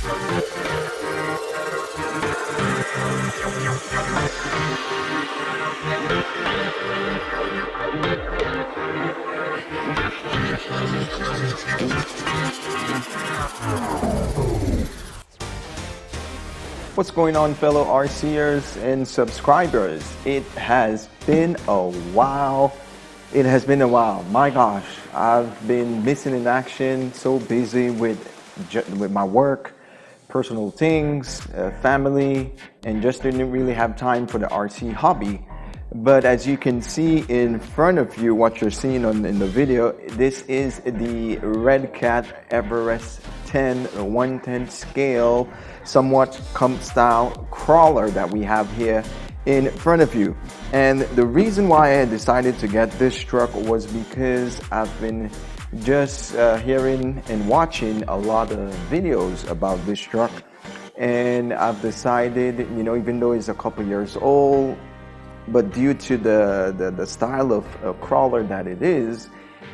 What's going on, fellow RCers and subscribers? It has been a while. My gosh, I've been missing in action, so busy with my work, personal things, family, and just didn't really have time for the RC hobby. But as you can see in front of you, what you're seeing in the video, this is the Redcat Everest-10 1/10 scale, somewhat comp style crawler that we have here in front of you. And the reason why I decided to get this truck was because I've been just hearing and watching a lot of videos about this truck, and I've decided, even though it's a couple years old, but due to the style of crawler that it is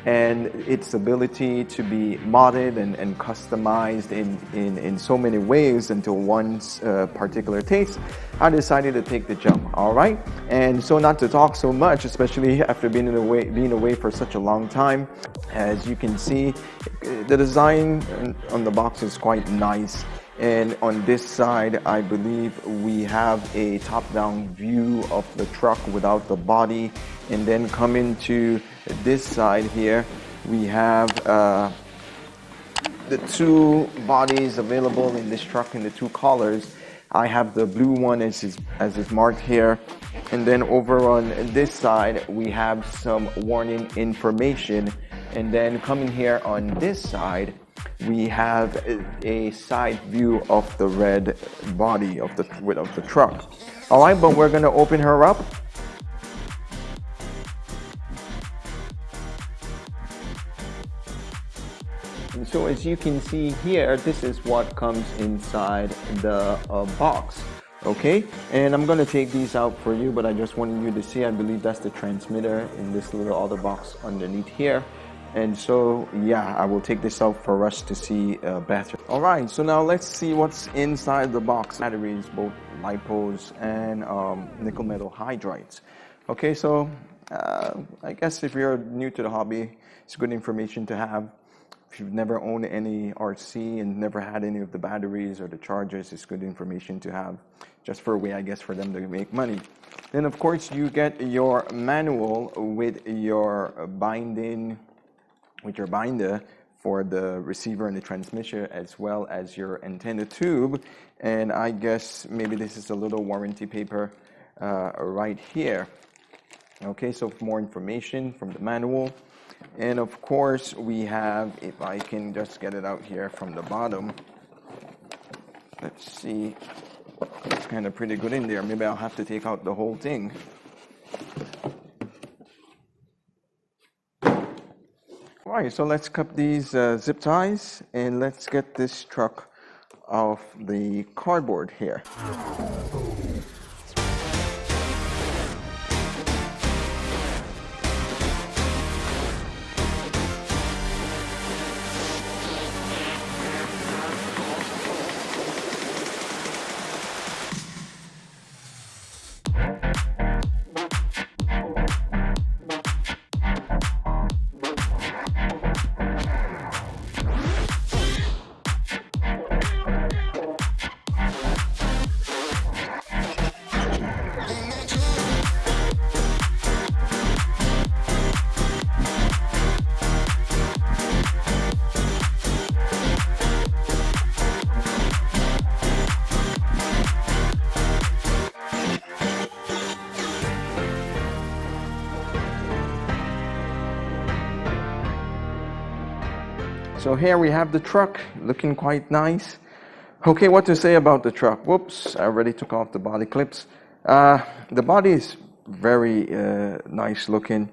and its ability to be modded and customized in so many ways into one's particular taste, I decided to take the jump. All right, and so not to talk so much, especially after being away for such a long time. As you can see, the design on the box is quite nice. And on this side, I believe we have a top-down view of the truck without the body. And then coming to this side here, we have the two bodies available in this truck in the two colors. I have the blue one as is marked here. And then over on this side, we have some warning information. And then coming here on this side, we have a side view of the red body of the truck. All right, but we're gonna open her up. And so as you can see here, this is what comes inside the box. Okay, and I'm gonna take these out for you, but I just wanted you to see, I believe that's the transmitter in this little other box underneath here. And so, yeah, I will take this out for us to see better. All right, so now let's see what's inside the box. Batteries, both LiPos and nickel metal hydrides. Okay, so I guess if you're new to the hobby, it's good information to have. If you've never owned any RC and never had any of the batteries or the chargers, it's good information to have, just for a way, I guess, for them to make money. Then, of course, you get your manual with your binder for the receiver and the transmission, as well as your antenna tube. And I guess maybe this is a little warranty paper right here. Okay, so more information from the manual. And of course, we have, if I can just get it out here from the bottom, let's see, it's kind of pretty good in there. Maybe I'll have to take out the whole thing. All right, so let's cut these zip ties and let's get this truck off the cardboard here. So here we have the truck, looking quite nice. Okay, what to say about the truck? Whoops, I already took off the body clips. The body is very nice looking.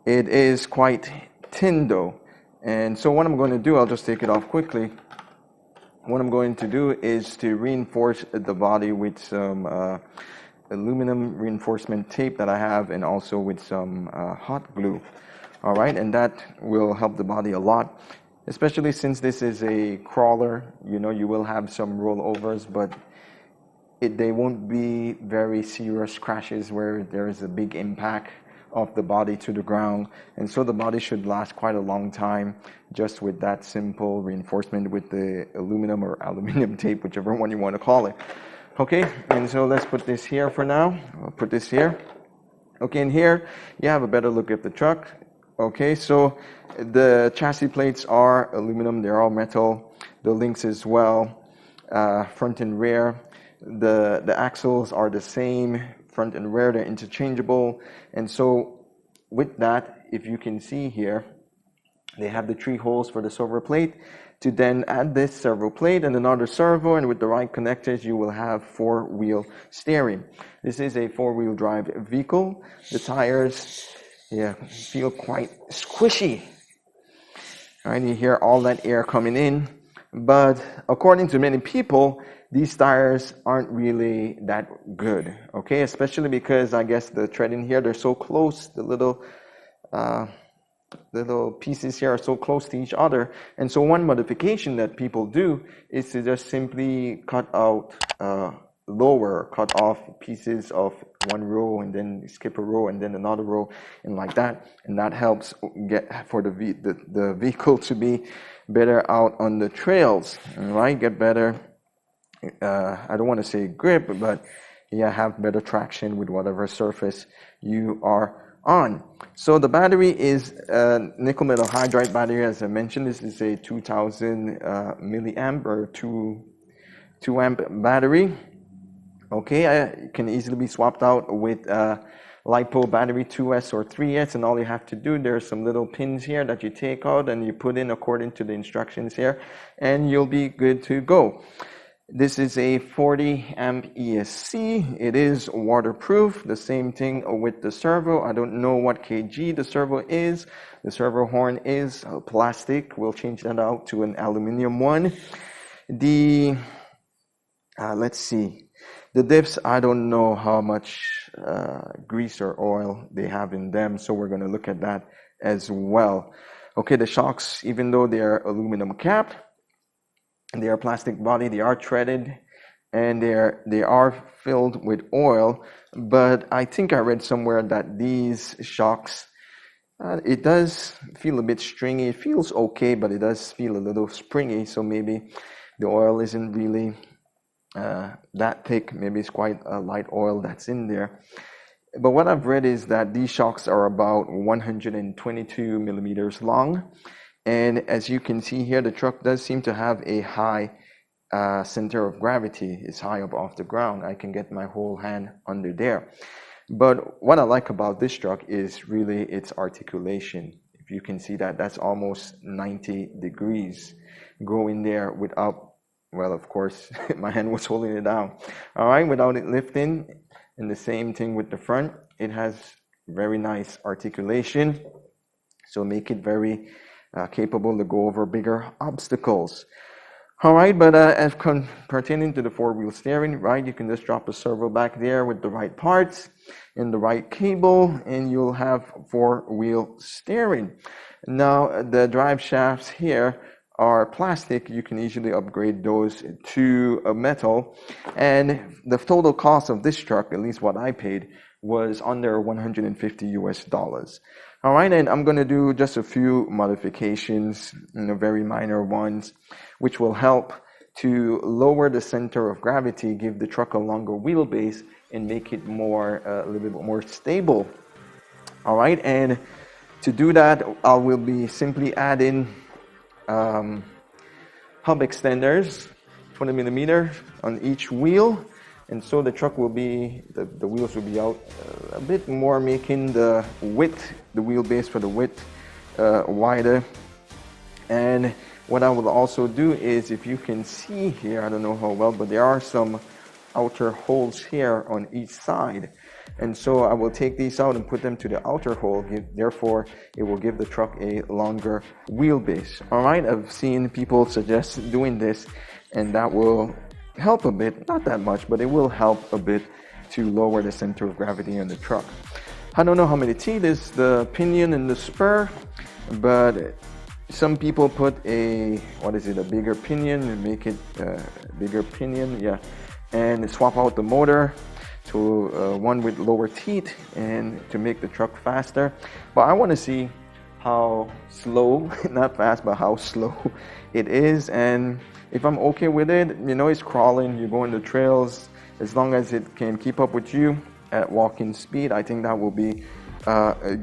It is quite thin though. And so what I'm going to do, I'll just take it off quickly. What I'm going to do is to reinforce the body with some aluminum reinforcement tape that I have, and also with some hot glue. All right, and that will help the body a lot. especially since this is a crawler. You know, you will have some rollovers, but they won't be very serious crashes where there is a big impact of the body to the ground. And so the body should last quite a long time just with that simple reinforcement with the aluminum or aluminum tape, whichever one you want to call it. Okay, and so let's put this here for now. I'll put this here. Okay, and here you have a better look at the truck. Okay, so the chassis plates are aluminum, they're all metal. The links as well, front and rear. The axles are the same, front and rear, they're interchangeable. And so with that, if you can see here, they have the 3 holes for the servo plate. To then add this servo plate and another servo, and with the right connectors, you will have 4-wheel steering. This is a 4-wheel drive vehicle. The tires, feel quite squishy. All right, you hear all that air coming in. But according to many people, these tires aren't really that good, okay? Especially because I guess the tread in here, they're so close, the little pieces here are so close to each other. And so one modification that people do is to just simply cut out cut off pieces of one row and then skip a row and then another row and like that. And that helps get for the vehicle to be better out on the trails, all right? Get better, I don't want to say grip, but have better traction with whatever surface you are on. So the battery is a nickel metal hydride battery, as I mentioned. This is a 2000 milliamp or 2 amp battery. Okay, it can easily be swapped out with LiPo battery 2S or 3S, and all you have to do, there's some little pins here that you take out and you put in according to the instructions here, and you'll be good to go. This is a 40 amp ESC. It is waterproof. The same thing with the servo. I don't know what kg the servo is. The servo horn is plastic. We'll change that out to an aluminum one. Let's see. The diffs, I don't know how much grease or oil they have in them, so we're going to look at that as well. Okay, the shocks, even though they're aluminum capped, they are plastic body, they are threaded, and they are filled with oil. But I think I read somewhere that these shocks, it does feel a bit stringy. It feels okay, but it does feel a little springy. So maybe the oil isn't really that thick. Maybe it's quite a light oil that's in there. But what I've read is that these shocks are about 122 millimeters long. And as you can see here, the truck does seem to have a high center of gravity. It's high up off the ground. I can get my whole hand under there. But what I like about this truck is really its articulation. If you can see that, that's almost 90 degrees going there without, well, of course, my hand was holding it down. All right, without it lifting. And the same thing with the front. It has very nice articulation. So make it very capable to go over bigger obstacles. All right, but as pertaining to the 4-wheel steering, right, you can just drop a servo back there with the right parts and the right cable, and you'll have 4-wheel steering. Now, the drive shafts here are plastic. You can easily upgrade those to a metal, and the total cost of this truck, at least what I paid, was under $150 US. All right, and I'm going to do just a few modifications, very minor ones, which will help to lower the center of gravity, give the truck a longer wheelbase, and make it more a little bit more stable. All right, and to do that, I will be simply adding hub extenders, 20 millimeter on each wheel. And so the truck will be, the wheels will be out a bit more, making the width, the wheelbase for the width wider. And what I will also do is, if you can see here, I don't know how well, but there are some outer holes here on each side. And so I will take these out and put them to the outer hole. Therefore, it will give the truck a longer wheelbase. All right, I've seen people suggest doing this, and that will help a bit, not that much, but it will help a bit to lower the center of gravity on the truck. I don't know how many teeth is the pinion and the spur, but Some people put a, what is it, a bigger pinion and make it bigger pinion, yeah, and swap out the motor to one with lower teeth and to make the truck faster. But I want to see how slow, not fast, but how slow it is. And if I'm okay with it, you know, it's crawling, you go in the trails, as long as it can keep up with you at walking speed, I think that will be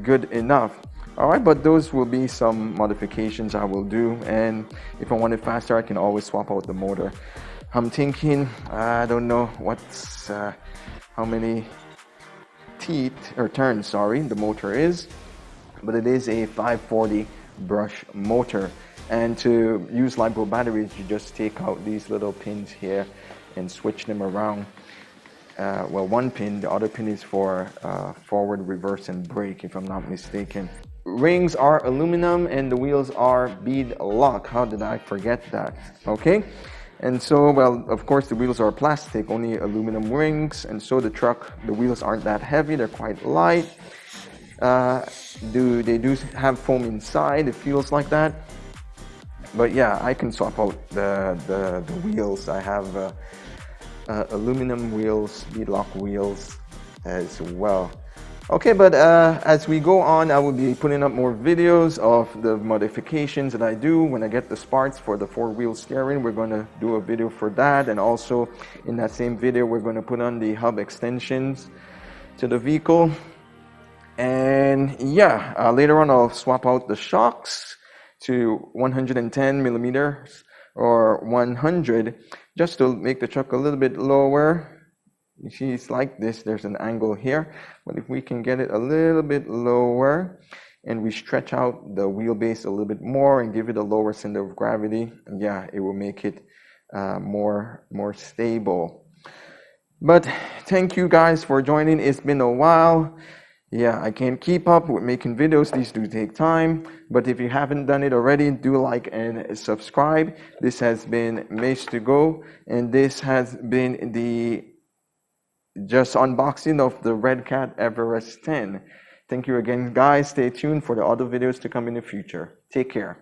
good enough. All right, but those will be some modifications I will do, and if I want it faster, I can always swap out the motor. I'm thinking, I don't know what's how many teeth or turns, sorry, the motor is, but it is a 540 brush motor. And to use LiPo batteries, you just take out these little pins here and switch them around. Well, one pin, the other pin is for forward, reverse, and brake, if I'm not mistaken. Rings are aluminum and the wheels are bead lock. How did I forget that? Okay. And so, well, of course, the wheels are plastic, only aluminum rings. And so the truck, the wheels aren't that heavy. They're quite light. They do have foam inside. It feels like that. But yeah, I can swap out the wheels. I have aluminum wheels, bead lock wheels as well. Okay, but as we go on, I will be putting up more videos of the modifications that I do when I get the parts for the 4-wheel steering. We're going to do a video for that, and also in that same video we're going to put on the hub extensions to the vehicle. And yeah, later on I'll swap out the shocks to 110 millimeters or 100, just to make the truck a little bit lower. You see, it's like this, there's an angle here, but if we can get it a little bit lower and we stretch out the wheelbase a little bit more and give it a lower center of gravity, yeah, it will make it more stable. But thank you guys for joining. It's been a while. Yeah, I can't keep up with making videos. These do take time, but if you haven't done it already, do like and subscribe. This has been Mace to Go, and this has been the just unboxing of the Redcat Everest-10. Thank you again, guys. Stay tuned for the other videos to come in the future. Take care.